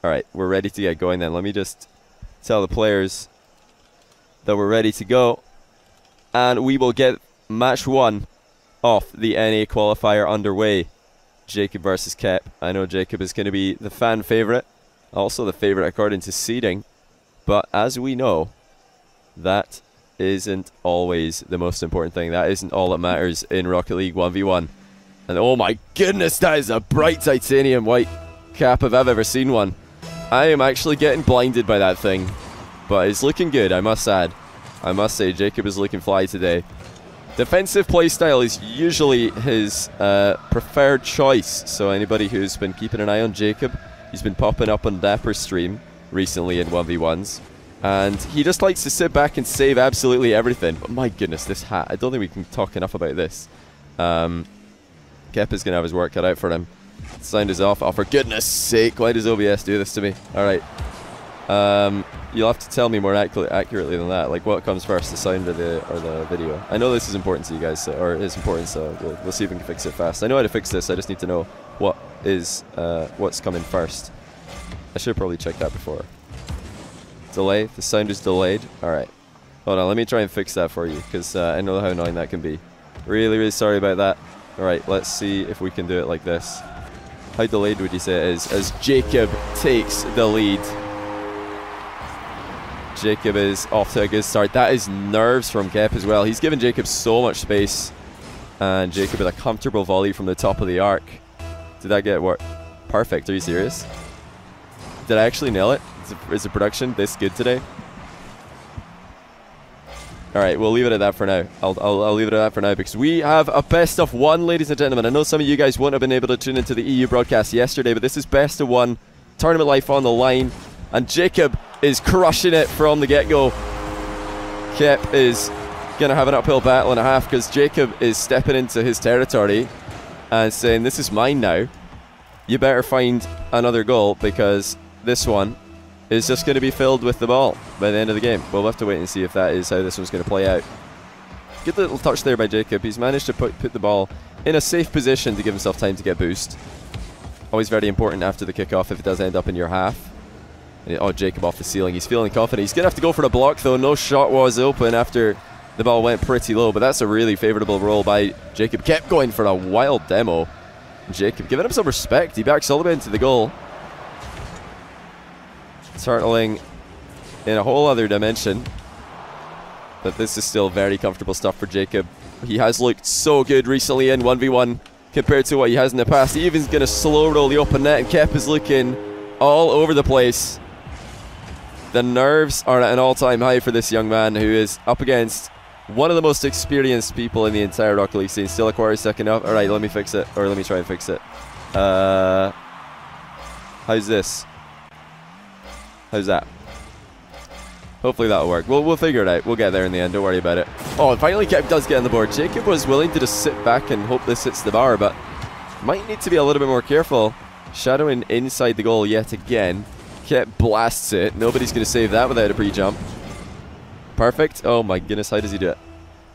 Alright, we're ready to get going then. Let me just tell the players that we're ready to go. And we will get match 1 of the NA qualifier underway. Jacob versus Kep. I know Jacob is going to be the fan favourite. Also the favourite according to seeding. But as we know, that isn't always the most important thing. That isn't all that matters in Rocket League 1v1. And oh my goodness, that is a bright titanium white cap if I've ever seen one. I am actually getting blinded by that thing. But it's looking good, I must add. I must say, Jacob is looking fly today. Defensive playstyle is usually his preferred choice. So anybody who's been keeping an eye on Jacob, he's been popping up on Dapper's stream recently in 1v1s. And he just likes to sit back and save absolutely everything. But my goodness, this hat. I don't think we can talk enough about this. Kep is going to have his work cut out for him. Sound is off. Oh, for goodness sake, why does OBS do this to me? Alright. You'll have to tell me more accurately than that. Like, what comes first, the sound or the video? I know this is important to you guys, or is important, so we'll see if we can fix it fast. I know how to fix this, I just need to know what's coming first. I should probably check that before. Delay? The sound is delayed? Alright. Hold on, let me try and fix that for you, because I know how annoying that can be. Really, really sorry about that. Alright, let's see if we can do it like this. How delayed would you say it is? As Jacob takes the lead. Jacob is off to a good start. That is nerves from Kep as well. He's given Jacob so much space. And Jacob with a comfortable volley from the top of the arc. Did that get work? Perfect, are you serious? Did I actually nail it? Is the production this good today? Alright, we'll leave it at that for now. I'll leave it at that for now because we have a best of 1, ladies and gentlemen. I know some of you guys wouldn't have been able to tune into the EU broadcast yesterday, but this is best of 1. Tournament life on the line. And Jacob is crushing it from the get-go. Kep is going to have an uphill battle and a half because Jacob is stepping into his territory and saying, this is mine now. You better find another goal because this one is just going to be filled with the ball by the end of the game. We'll have to wait and see if that is how this one's going to play out. Good little touch there by Jacob. He's managed to put the ball in a safe position to give himself time to get boost. Always very important after the kickoff if it does end up in your half. Oh, Jacob off the ceiling. He's feeling confident. He's going to have to go for the block, though. No shot was open after the ball went pretty low, but that's a really favourable roll by Jacob. Kept going for a wild demo. Jacob giving him some respect. He backs all the way into the goal. Turtling in a whole other dimension. But this is still very comfortable stuff for Jacob. He has looked so good recently in 1v1 compared to what he has in the past. He even's going to slow roll the open net, and Kep is looking all over the place. The nerves are at an all-time high for this young man who is up against one of the most experienced people in the entire Rocket League scene. Still acquires second up. Alright, let me fix it. Or let me try and fix it. How's this? How's that? Hopefully that'll work. We'll figure it out. We'll get there in the end. Don't worry about it. Oh, and finally Kep does get on the board. Jacob was willing to just sit back and hope this hits the bar, but might need to be a little bit more careful. Shadowing inside the goal yet again. Kep blasts it. Nobody's going to save that without a pre-jump. Perfect. Oh my goodness, how does he do it?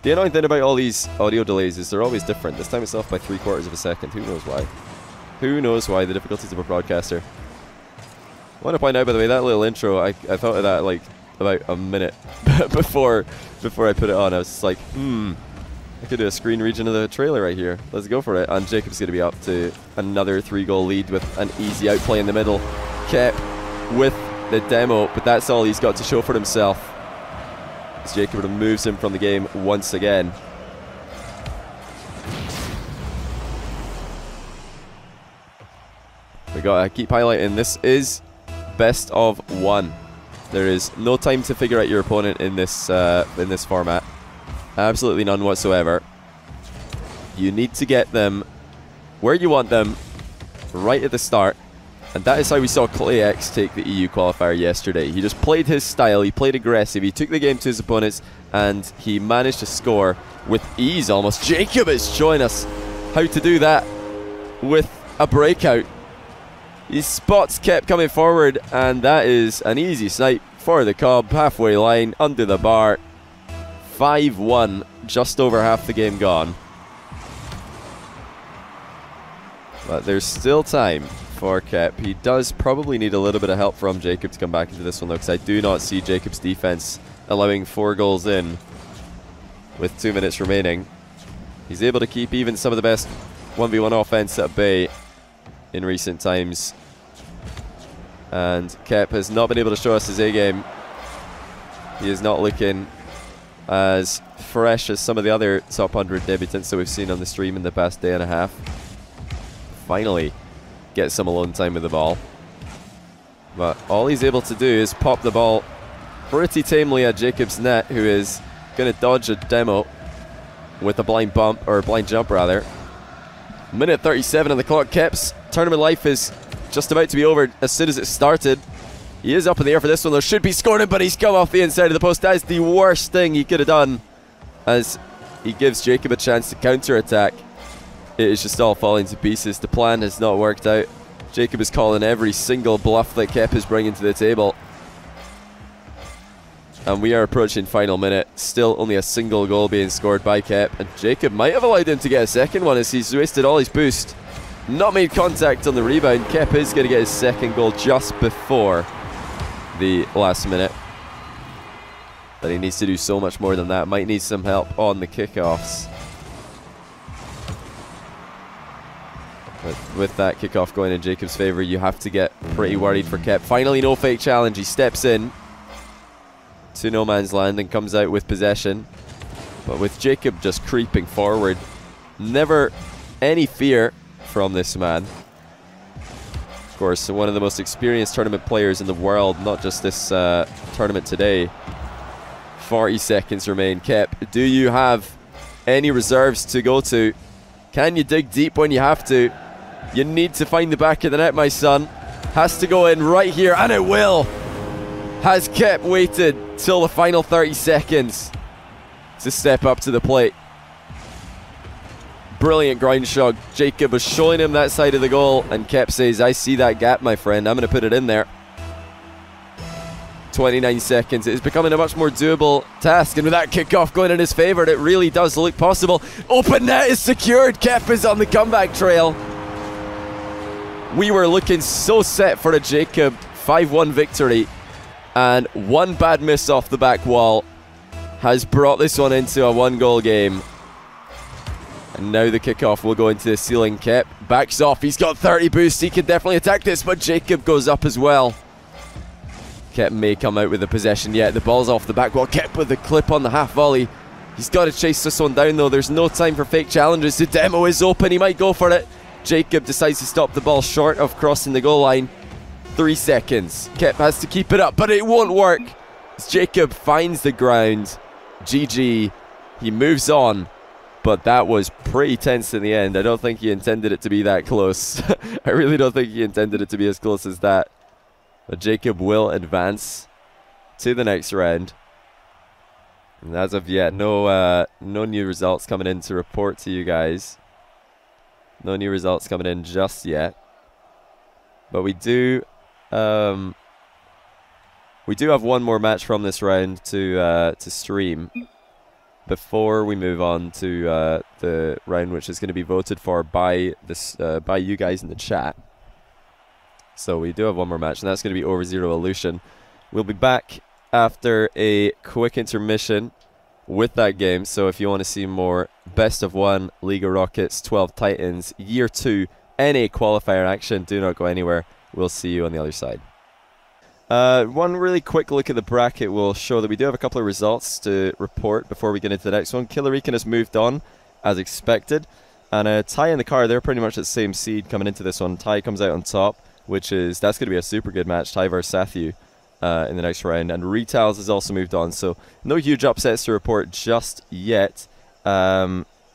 The annoying thing about all these audio delays is they're always different. This time it's off by 3/4 of a second. Who knows why? Who knows why? The difficulties of a broadcaster. I want to point out, by the way, that little intro, I thought of that like about a minute before I put it on. I was just like, I could do a screen region of the trailer right here. Let's go for it. And Jacob's going to be up to another 3-goal lead with an easy outplay in the middle. Kep with the demo, but that's all he's got to show for himself. As Jacob removes him from the game once again. We gotta keep highlighting, this is best of 1. There is no time to figure out your opponent in this format. Absolutely none whatsoever. You need to get them where you want them right at the start. And that is how we saw ClayX take the EU qualifier yesterday. He just played his style, he played aggressive, he took the game to his opponents, and he managed to score with ease almost. Jacob is showing us how to do that with a breakout. He spots Kep coming forward, and that is an easy snipe for the Cobb. Halfway line, under the bar. 5-1, just over half the game gone. But there's still time for Kep. He does probably need a little bit of help from Jacob to come back into this one, though, because I do not see Jacob's defense allowing 4 goals in with 2 minutes remaining. He's able to keep even some of the best 1v1 offense at bay in recent times. And Kep has not been able to show us his A-game. He is not looking as fresh as some of the other top 100 debutants that we've seen on the stream in the past day and a half. Finally get some alone time with the ball. But all he's able to do is pop the ball pretty tamely at Jacob's net, who is going to dodge a demo with a blind bump, or blind jump rather. Minute 37 on the clock. Kep's tournament life is just about to be over as soon as it started. He is up in the air for this one, though. Should be scoring, but he's come off the inside of the post. That is the worst thing he could have done, as he gives Jacob a chance to counter-attack. It is just all falling to pieces. The plan has not worked out. Jacob is calling every single bluff that Kep is bringing to the table. And we are approaching final minute. Still only a single goal being scored by Kep. And Jacob might have allowed him to get a second one, as he's wasted all his boost. Not made contact on the rebound. Kep is going to get his second goal just before the last minute. But he needs to do so much more than that. Might need some help on the kickoffs. But with that kickoff going in Jacob's favour, you have to get pretty worried for Kep. Finally, no fake challenge. He steps in to no man's land and comes out with possession. But with Jacob just creeping forward, never any fear from this man. Of course, one of the most experienced tournament players in the world, not just this tournament today. 40 seconds remain. Kep, do you have any reserves to go to? Can you dig deep when you have to? You need to find the back of the net, my son. Has to go in right here, and it will. Has Kep waited till the final 30 seconds to step up to the plate? Brilliant ground shot. Jacob was showing him that side of the goal, and Kep says, I see that gap, my friend. I'm going to put it in there. 29 seconds. It is becoming a much more doable task, and with that kickoff going in his favour, it really does look possible. Open net is secured. Kep is on the comeback trail. We were looking so set for a Jacob 5-1 victory, and one bad miss off the back wall has brought this one into a 1-goal game. And now the kickoff will go into the ceiling. Kep backs off. He's got 30 boost. He can definitely attack this, but Jacob goes up as well. Kep may come out with the possession yet. The ball's off the back wall. Kep with the clip on the half volley. He's got to chase this one down, though. There's no time for fake challenges. The demo is open. He might go for it. Jacob decides to stop the ball short of crossing the goal line. 3 seconds. Kep has to keep it up, but it won't work. As Jacob finds the ground. GG. He moves on. But that was pretty tense in the end. I don't think he intended it to be that close. I really don't think he intended it to be as close as that. But Jacob will advance to the next round. And as of yet, no new results coming in to report to you guys. No new results coming in just yet. But we do have one more match from this round to stream before we move on to the round which is going to be voted for by you guys in the chat. So we do have one more match, and that's going to be 0verZer0 Ellucian. We'll be back after a quick intermission with that game. So if you want to see more Best of 1, League of Rockets, 12 Titans, Year 2, NA Qualifier action, do not go anywhere. We'll see you on the other side. One really quick look at the bracket will show that we do have a couple of results to report before we get into the next one. Killerican has moved on, as expected. And Ty and the Car, they're pretty much at the same seed coming into this one. Ty comes out on top, that's going to be a super good match, Ty versus Sathu in the next round. And Retails has also moved on, so no huge upsets to report just yet,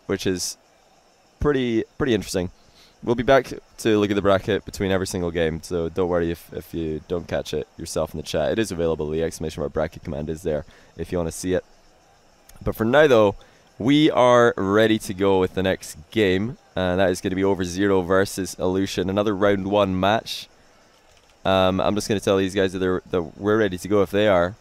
which is pretty interesting. We'll be back to look at the bracket between every single game, so don't worry if you don't catch it yourself in the chat. It is available. The exclamation mark bracket command is there if you want to see it. But for now, though, we are ready to go with the next game, and that is going to be 0verZer0 versus Allushin, another round 1 match. I'm just going to tell these guys that we're ready to go if they are,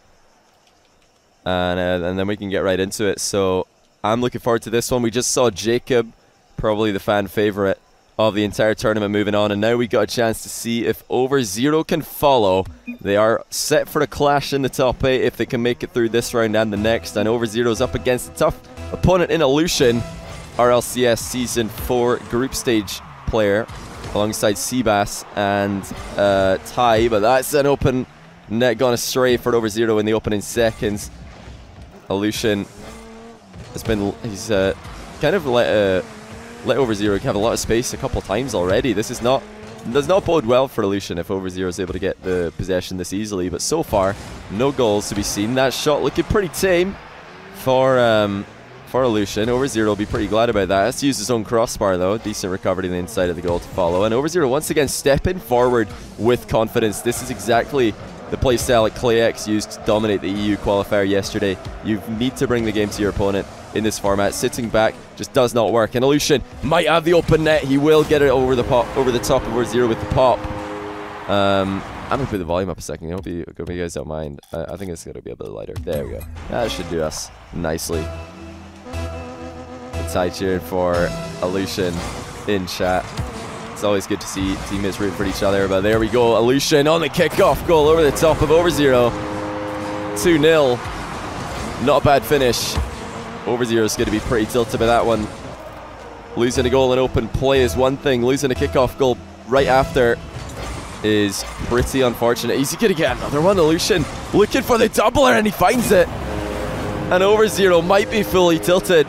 and then we can get right into it. So I'm looking forward to this one. We just saw Jacob, probably the fan favorite, of the entire tournament moving on, and now we got a chance to see if 0verZer0 can follow. They are set for a clash in the top 8 if they can make it through this round and the next, and 0verZer0 is up against a tough opponent in Allushin, RLCS Season 4 group stage player, alongside Seabass and Ty, but that's an open net gone astray for 0verZer0 in the opening seconds. Allushin has been, he's kind of let 0verZer0 have a lot of space a couple times already. This does not bode well for Ellucian if 0verZer0 is able to get the possession this easily, but so far no goals to be seen. That shot looking pretty tame for Ellucian. 0verZer0 will be pretty glad about that. Has to use his own crossbar though. Decent recovery on the inside of the goal to follow, and 0verZer0 once again stepping forward with confidence. This is exactly the playstyle that ClayX used to dominate the EU qualifier yesterday. You need to bring the game to your opponent in this format. Sitting back just does not work, and Ellucian might have the open net. He will get it over the top of 0verZer0 with the pop. I'm gonna put the volume up a second. I hope you guys don't mind. I think it's gonna be a bit lighter. There we go. That should do us nicely. It's high cheering for Ellucian in chat. It's always good to see teammates root for each other, but there we go. Ellucian on the kickoff goal over the top of 0verZer0. 2-0. Not a bad finish. 0verZer0 is going to be pretty tilted by that one. Losing a goal in open play is one thing. Losing a kickoff goal right after is pretty unfortunate. He's going to get another one. Ellucian looking for the doubler, and he finds it. And 0verZer0 might be fully tilted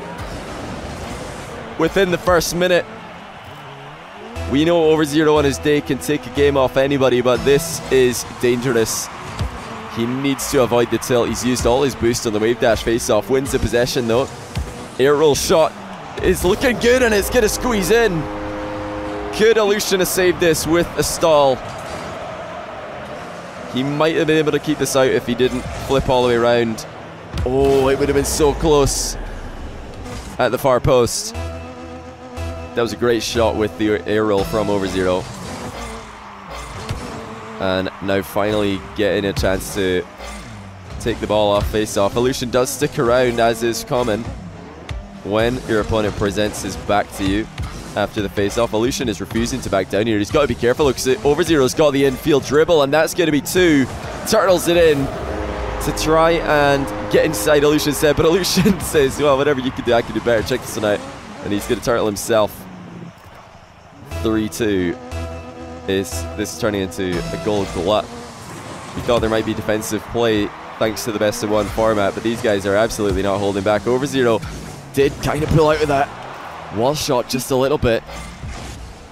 within the first minute. We know 0verZer0 on his day can take a game off anybody, but this is dangerous. He needs to avoid the tilt. He's used all his boost on the wave dash face-off. Wins the possession though. Air roll shot is looking good, and it's going to squeeze in. Could Ellucian have saved this with a stall? He might have been able to keep this out if he didn't flip all the way around. Oh, it would have been so close at the far post. That was a great shot with the air roll from 0verZer0. And now finally getting a chance to take the ball off face-off. Ellucian does stick around, as is common when your opponent presents his back to you after the face-off. Ellucian is refusing to back down here. He's got to be careful because 0verZer0's got the infield dribble, and that's going to be 2. Turtles it in to try and get inside Ellucian's head, but Ellucian says, well, whatever you can do, I can do better. Check this one out. And he's going to turtle himself. 3-2. This is turning into a goal glut. We thought there might be defensive play thanks to the best of 1 format, but these guys are absolutely not holding back. 0verZer0 did kind of pull out of that wall shot just a little bit.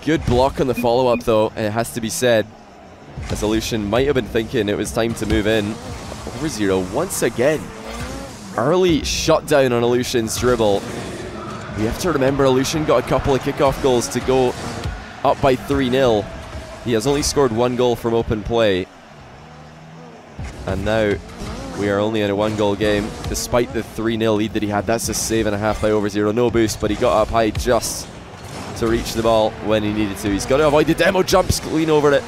Good block on the follow-up though, and it has to be said, as Ellucian might have been thinking it was time to move in. 0verZer0 once again. Early shutdown on Ellucian's dribble. We have to remember Ellucian got a couple of kickoff goals to go up by 3-0. He has only scored 1 goal from open play. And now we are only in a 1-goal game, despite the 3-0 lead that he had. That's a save and a half by 0verZer0. No boost, but he got up high just to reach the ball when he needed to. He's got to avoid the demo jumps, lean over it.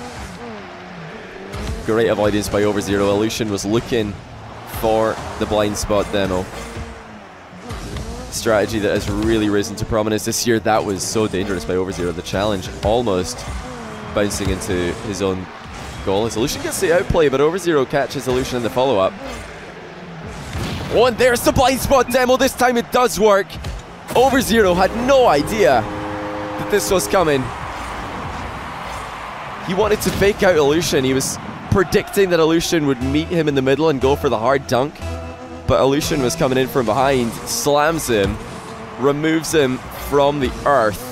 Great avoidance by 0verZer0. Ellucian was looking for the blind spot demo. Strategy that has really risen to prominence this year. That was so dangerous by 0verZer0. The challenge almost bouncing into his own goal as Ellucian gets the outplay, but 0verZer0 catches Ellucian in the follow-up. Oh, and there's the blind spot demo. This time it does work. 0verZer0 had no idea that this was coming. He wanted to fake out Ellucian. He was predicting that Ellucian would meet him in the middle and go for the hard dunk, but Ellucian was coming in from behind, slams him, removes him from the earth.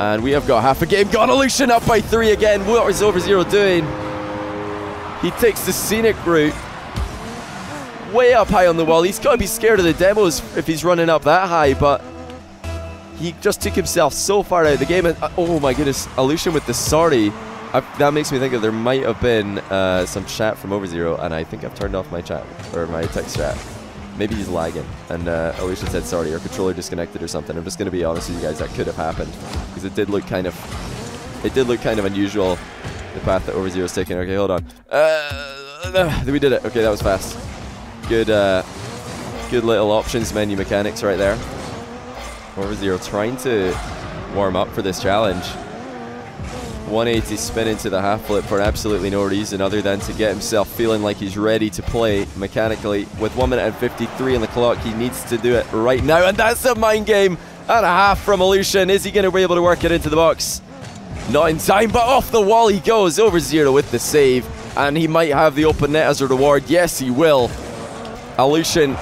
And we have got half a game gone. Ellucian up by 3 again. What is 0verZer0 doing? He takes the scenic route. Way up high on the wall. He's got to be scared of the demos if he's running up that high, but he just took himself so far out of the game. And oh my goodness, Ellucian with the sorry. That makes me think that there might have been some chat from 0verZer0, and I think I've turned off my chat, or my text chat. Maybe he's lagging, and Ellucian said sorry, or controller disconnected or something. I'm just going to be honest with you guys, that could have happened, because it did look kind of unusual, the path that 0verZer0 is taking. Okay, hold on. We did it. Okay, that was fast. Good little options menu mechanics right there. 0verZer0 trying to warm up for this challenge. 180 spin into the half flip for absolutely no reason other than to get himself feeling like he's ready to play mechanically. With 1 minute and 53 on the clock, he needs to do it right now, and that's a mind game and a half from Allushin. Is he going to be able to work it into the box? Not in time, but off the wall he goes. 0verZer0 with the save, and he might have the open net as a reward. Yes, he will. Allushin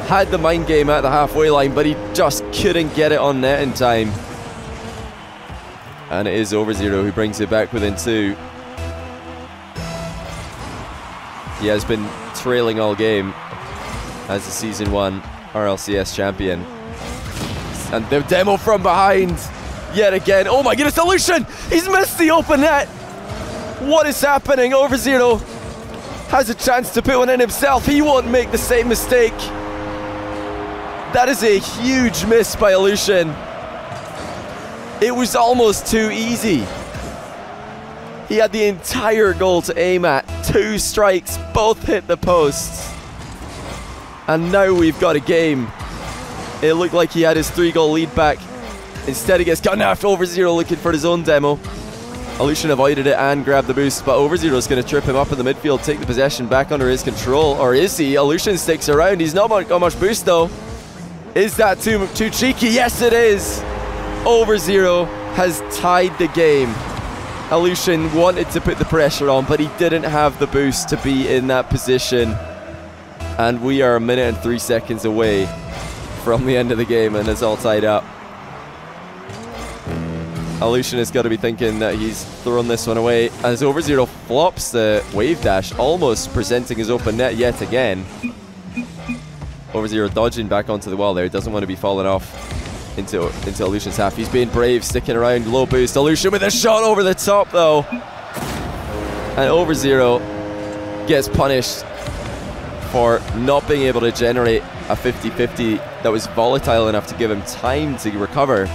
had the mind game at the halfway line, but he just couldn't get it on net in time. And it is 0verZer0 who brings it back within 2. He has been trailing all game as the Season 1 RLCS champion. And the demo from behind, yet again. Oh my goodness, Allushin! He's missed the open net! What is happening? 0verZer0 has a chance to put one in himself. He won't make the same mistake. That is a huge miss by Allushin. It was almost too easy. He had the entire goal to aim at. 2 strikes, both hit the posts. And now we've got a game. It looked like he had his 3-goal lead back. Instead he gets cut off. 0verZer0 looking for his own demo. Allushin avoided it and grabbed the boost, but 0verZer0 is going to trip him up in the midfield, take the possession back under his control. Or is he? Allushin sticks around. He's not got much boost though. Is that too cheeky? Yes, it is. 0verZer0 has tied the game. Allushin wanted to put the pressure on, but he didn't have the boost to be in that position. And we are 1 minute and 3 seconds away from the end of the game, and it's all tied up. Allushin has got to be thinking that he's thrown this one away as 0verZer0 flops the wave dash, almost presenting his open net yet again. 0verZer0 dodging back onto the wall there. He doesn't want to be falling off into Allushin's half. He's being brave, sticking around, low boost. Allushin with a shot over the top though. And 0verZer0 gets punished for not being able to generate a 50-50 that was volatile enough to give him time to recover.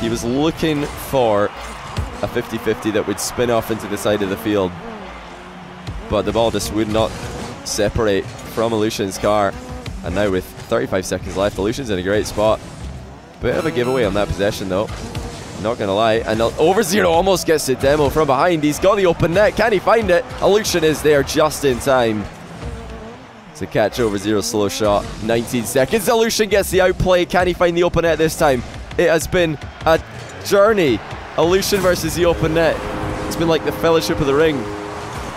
He was looking for a 50-50 that would spin off into the side of the field, but the ball just would not separate from Allushin's car. And now with 35 seconds left, Allushin's in a great spot. Bit of a giveaway on that possession though, not gonna lie. And 0verZer0 almost gets the demo from behind. He's got the open net. Can he find it? Allushin is there just in time to catch 0verZero's slow shot. 19 seconds. Allushin gets the outplay. Can he find the open net this time? It has been a journey. Allushin versus the open net. It's been like the Fellowship of the Ring,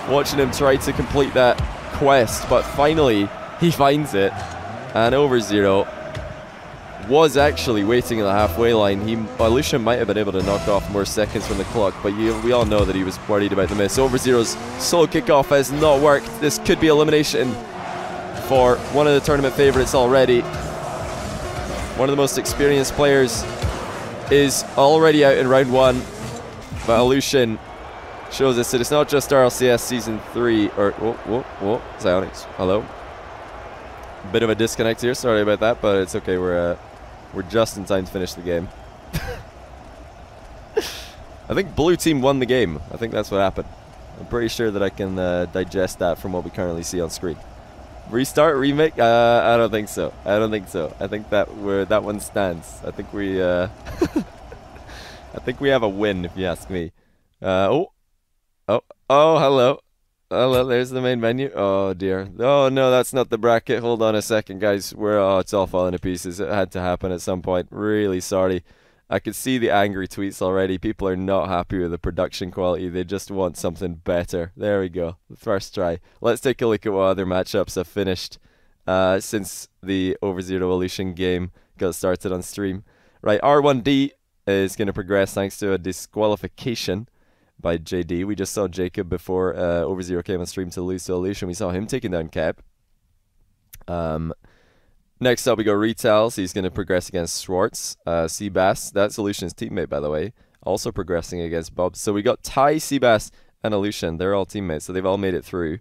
watching him try to complete that quest, but finally he finds it. And 0verZer0 was actually waiting at the halfway line. Allushin might have been able to knock off more seconds from the clock, but we all know that he was worried about the miss. 0verZero's solo kickoff has not worked. This could be elimination for one of the tournament favorites already. One of the most experienced players is already out in round 1, but Allushin shows us that it's not just RLCS Season 3, or, whoa, Xionyx, hello. Bit of a disconnect here, sorry about that, but it's okay, we're just in time to finish the game. I think blue team won the game. I think that's what happened. I'm pretty sure that I can digest that from what we currently see on screen. Restart, remake? I don't think so. I don't think so. I think that one stands. I think we I think we have a win, if you ask me. Oh, hello. Hello, there's the main menu. Oh dear. Oh no, that's not the bracket. Hold on a second, guys. It's all falling to pieces. It had to happen at some point. Really sorry. I could see the angry tweets already. People are not happy with the production quality. They just want something better. There we go. First try. Let's take a look at what other matchups have finished since the 0verZer0 Ellucian game got started on stream. Right, R1D is going to progress thanks to a disqualification by JD. We just saw Jacob before 0verZer0 came on stream to lose to Ellucian. We saw him taking down Kep. Next up we go Retals. He's going to progress against Schwartz. Seabass, that's Ellucian's teammate by the way, also progressing against Bob. So we got Ty, Seabass and Ellucian. They're all teammates, so they've all made it through.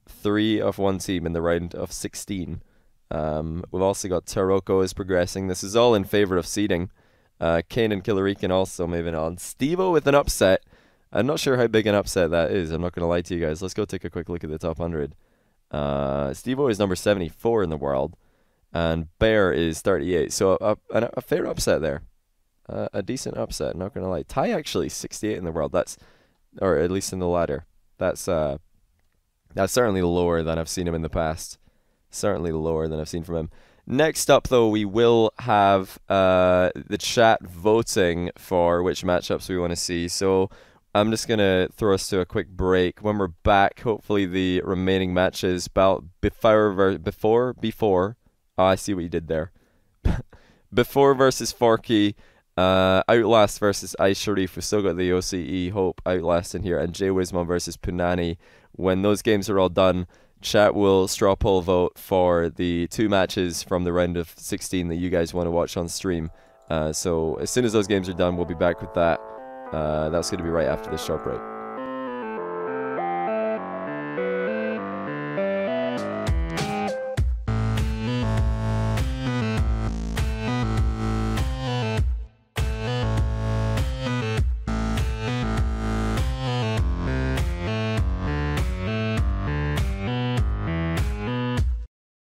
3 of one team in the round of 16. We've also got Taroko is progressing. This is all in favor of seeding. Kane and Killarican also moving on. Stevo with an upset. I'm not sure how big an upset that is. I'm not going to lie to you guys. Let's go take a quick look at the top 100. Stevo is number 74 in the world. And Bear is 38. So a fair upset there. a decent upset, not gonna lie. Tai actually 68 in the world. That's, or at least in the ladder. That's certainly lower than I've seen him in the past. Certainly lower than I've seen from him. Next up, though, we will have the chat voting for which matchups we want to see. So I'm just going to throw us to a quick break. When we're back, hopefully the remaining matches, before, oh, I see what you did there. Before versus Forky, Outlast versus Ice Sharif. We've still got the OCE Hope Outlast in here, and Jay Wismon versus Punani. When those games are all done, chat will straw poll vote for the 2 matches from the round of 16 that you guys want to watch on stream. So as soon as those games are done, we'll be back with that. That's going to be right after this short break.